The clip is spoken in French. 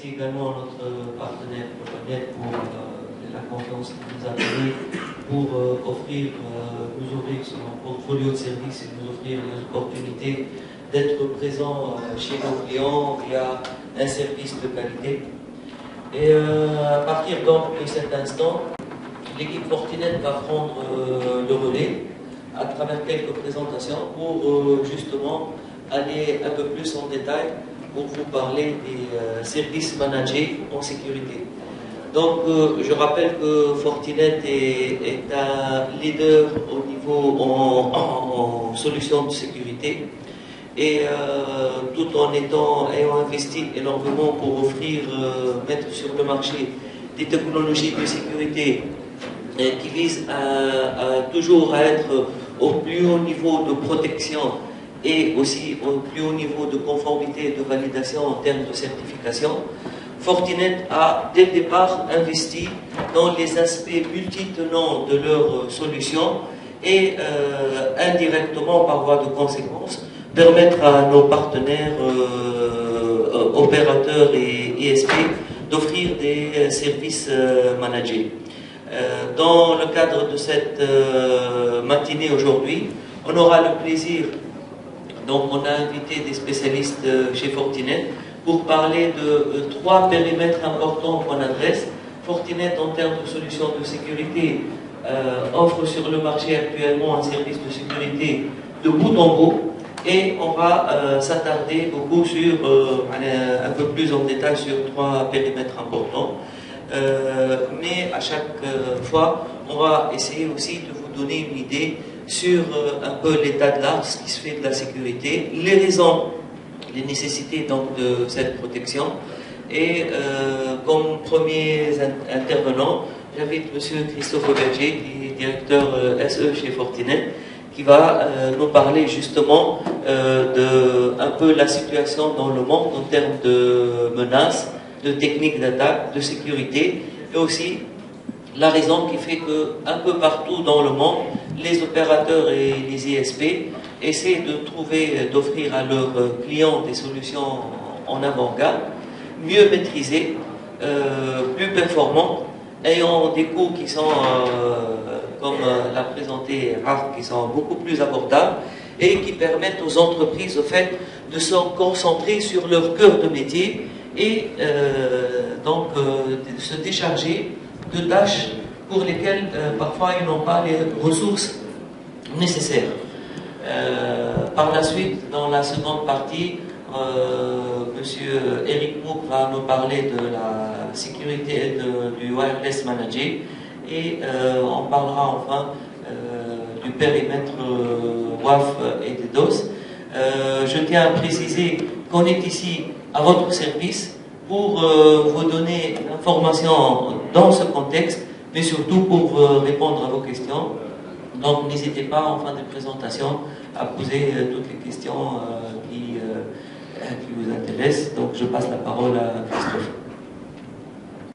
remercie également notre partenaire Pronet pour la confiance qu'il nous a donnée pour nous ouvrir son portfolio de services et nous offrir l'opportunité d'être présent chez nos clients via un service de qualité. Et à partir donc de cet instant, l'équipe Fortinet va prendre le relais à travers quelques présentations pour justement aller un peu plus en détail pour vous parler des services managés en sécurité. Donc je rappelle que Fortinet est un leader au niveau en solutions de sécurité et tout en ayant investi énormément pour mettre sur le marché des technologies de sécurité qui visent toujours à être au plus haut niveau de protection et aussi au plus haut niveau de conformité et de validation en termes de certification. Fortinet a dès le départ investi dans les aspects multitenants de leurs solutions et indirectement par voie de conséquence permettre à nos partenaires opérateurs et ISP d'offrir des services managés. Dans le cadre de cette matinée aujourd'hui, on aura le plaisir, donc on a invité des spécialistes chez Fortinet pour parler de 3 périmètres importants qu'on adresse. Fortinet, en termes de solutions de sécurité, offre sur le marché actuellement un service de sécurité de bout en bout. Et on va s'attarder beaucoup sur, un peu plus en détail sur 3 périmètres importants. Mais à chaque fois, on va essayer aussi de vous donner une idée sur un peu l'état de l'art, ce qui se fait de la sécurité, les raisons, les nécessités donc de cette protection. Et comme premier intervenant, j'invite M. Christophe Auberger, qui est directeur SE chez Fortinet, qui va nous parler justement de un peu la situation dans le monde en termes de menaces, de techniques d'attaque, de sécurité, et aussi la raison qui fait que un peu partout dans le monde, les opérateurs et les ISP essaient de d'offrir à leurs clients des solutions en avant-garde, mieux maîtrisées, plus performantes, ayant des coûts qui sont, comme l'a présenté Raph, qui sont beaucoup plus abordables et qui permettent aux entreprises, au fait, de se concentrer sur leur cœur de métier et donc de se décharger de tâches pour lesquelles parfois ils n'ont pas les ressources nécessaires. Par la suite, dans la seconde partie, Monsieur Eric Mouk va nous parler de la sécurité du wireless manager et on parlera enfin du périmètre WAF et des DOS. Je tiens à préciser qu'on est ici à votre service pour vous donner l'information dans ce contexte, mais surtout pour répondre à vos questions. Donc n'hésitez pas en fin de présentation à poser toutes les questions qui vous intéressent. Donc je passe la parole à Christophe.